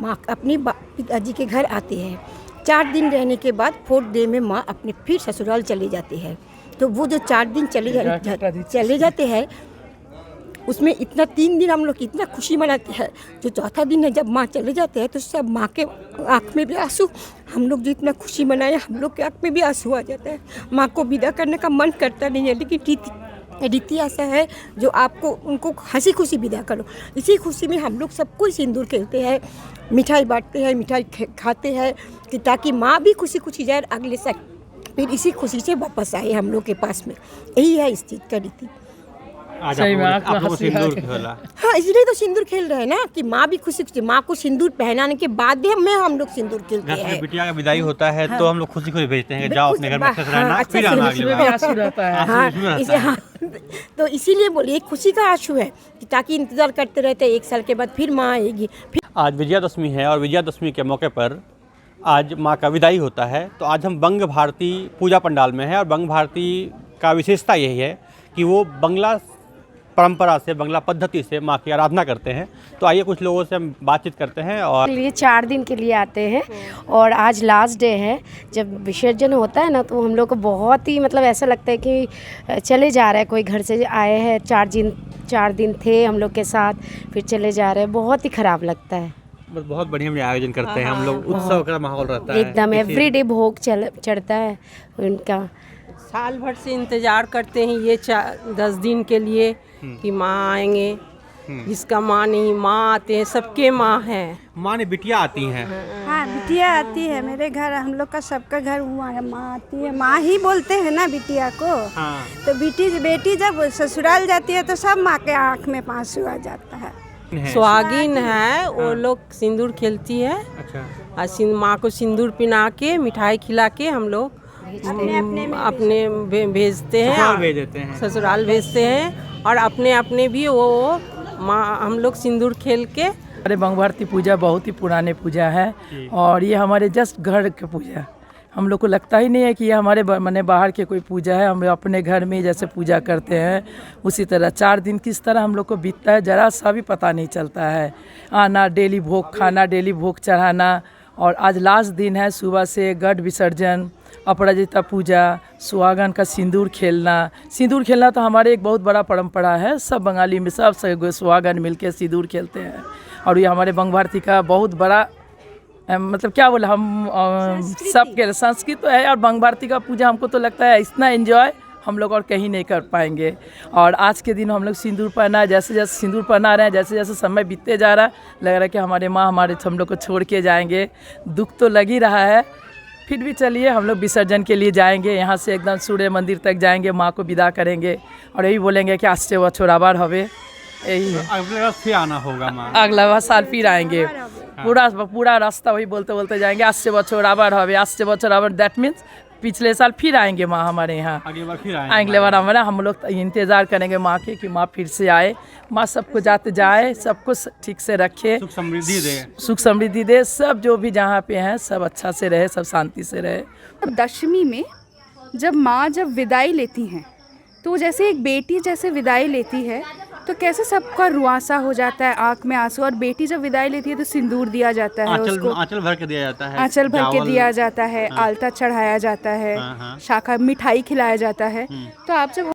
माँ अपनी पिताजी के घर आती है। 4 दिन रहने के बाद 4th डे में माँ अपने फिर ससुराल चली जाती है। तो वो जो 4 दिन चले जाते हैं, उसमें इतना 3 दिन हम लोग इतना खुशी मनाते हैं। जो चौथा दिन है जब माँ चले जाते हैं तो सब माँ के आँख में भी आंसू, हम लोग जो इतना खुशी मनाए हम लोग के आँख में भी आंसू आ जाता है। माँ को विदा करने का मन करता नहीं है, लेकिन रीति ऐसा है जो आपको उनको हंसी खुशी विदा करो। इसी खुशी में हम लोग सब कोई सिंदूर खेलते हैं, मिठाई बांटते हैं, मिठाई खाते हैं कि ताकि माँ भी खुशी खुशी जाए, अगले साल फिर इसी खुशी से वापस आए हम लोग के पास में। यही है इस चीज़ का रीति। सही में आप लोग सिंदूर खेला। हाँ, इसलिए तो सिंदूर खेल रहे हैं ना कि माँ भी खुशी खुशी, माँ को सिंदूर पहनाने के बाद ही हम लोग सिंदूर खेलते हैं। बिटिया का विदाई होता है तो हम लोग खुशी खुशी भेजते हैं, जाओ अपने घर में अच्छे से रहना, फिर आना अगली बार। आंसू रहता है। हाँ, तो इसीलिए बोलिए खुशी का आंसू है कि ताकि इंतजार करते रहते हैं 1 साल के बाद फिर माँ आएगी। आज विजयादशमी है और विजयादशमी के मौके पर आज माँ का विदाई होता है। तो आज हम बंग भारती पूजा पंडाल में है और बंग भारती का विशेषता यही है कि वो बंगला परंपरा से, बंगला पद्धति से माँ की आराधना करते हैं। तो आइए कुछ लोगों से हम बातचीत करते हैं। और लिए 4 दिन के लिए आते हैं और आज लास्ट डे है। जब विसर्जन होता है ना तो हम लोग को बहुत ही मतलब ऐसा लगता है कि चले जा रहे हैं, कोई घर से आए हैं, 4 दिन थे हम लोग के साथ, फिर चले जा रहे हैं, बहुत ही ख़राब लगता है। बस बहुत बढ़िया आयोजन करते हैं हम लोग, उत्सव का माहौल रहता है एकदम एवरीडे भोग चढ़ता है उनका। साल भर से इंतज़ार करते हैं ये 10 दिन के लिए कि माँ आएंगे। जिसका माँ नहीं, माँ आते हैं, सबके माँ है। माँ ने बिटिया आती हैं। हाँ, बिटिया आती है मेरे घर, हम लोग का सबका घर हुआ है, माँ आती है। माँ ही बोलते हैं ना बिटिया को। हाँ। तो बेटी जब ससुराल जाती है तो सब माँ के आँख में आंसू आ जाता है। सुहागिन है, वो लोग सिंदूर खेलती है। अच्छा। और माँ को सिंदूर पिना के, मिठाई खिला के हम लोग अपने भेजते हैं, ससुराल भेज देते हैं। ससुराल भेजते हैं। और अपने भी वो माँ हम लोग सिंदूर खेल के। अरे बंग भारती पूजा बहुत ही पुराने पूजा है और ये हमारे जस्ट घर की पूजा। हम लोग को लगता ही नहीं है कि ये हमारे माने बाहर के कोई पूजा है। हम अपने घर में जैसे पूजा करते हैं उसी तरह 4 दिन किस तरह हम लोग को बीतता है जरा सा भी पता नहीं चलता है। आना, डेली भोग खाना, डेली भोग चढ़ाना, और आज लास्ट दिन है। सुबह से गढ़ विसर्जन, अपराजिता पूजा, सुहागन का सिंदूर खेलना तो हमारे एक बहुत बड़ा परंपरा है। सब बंगाली में सब सुहागन मिलके सिंदूर खेलते हैं और ये हमारे बंग भारती का बहुत बड़ा मतलब क्या बोला हम सबके संस्कृत तो है। और बंग भारती का पूजा हमको तो लगता है इतना एंजॉय हम लोग और कहीं नहीं कर पाएंगे। और आज के दिन हम लोग सिंदूर पहना, जैसे जैसे सिंदूर पहना रहे हैं, जैसे जैसे समय बीतते जा रहा है, लग रहा है कि हमारे माँ हम लोग को छोड़ के जाएंगे। दुख तो लग ही रहा है, फिर भी चलिए हम लोग विसर्जन के लिए जाएंगे। यहाँ से एकदम सूर्य मंदिर तक जाएंगे, माँ को विदा करेंगे और यही बोलेंगे कि आस्ते बछर आबार हवे। यही है, अगले बार फिर आना होगा माँ, अगला साल फिर आएंगे। पूरा रास्ता वही बोलते बोलते जाएंगे, आस्ते बछर आबार हवे, आस्ते बछर आबार। दैट मीन्स पिछले साल फिर आएंगे माँ हमारे यहाँ, अगली बार फिर अगले बार हमारा हम लोग इंतज़ार करेंगे माँ के कि माँ फिर से आए, माँ सबको जाते जाए, सबको ठीक से रखे, सुख समृद्धि दे, सब जो भी जहाँ पे हैं सब अच्छा से रहे, सब शांति से रहे। दशमी में जब विदाई लेती हैं तो जैसे एक बेटी जैसे विदाई लेती है तो कैसे सबका रुआंसा हो जाता है, आँख में आंसू। और बेटी जब विदाई लेती है तो सिंदूर दिया जाता है, उसको आंचल भर के दिया जाता है, आंचल भर के दिया जाता है, आलता चढ़ाया जाता है, शाखा मिठाई खिलाया जाता है। तो आप जब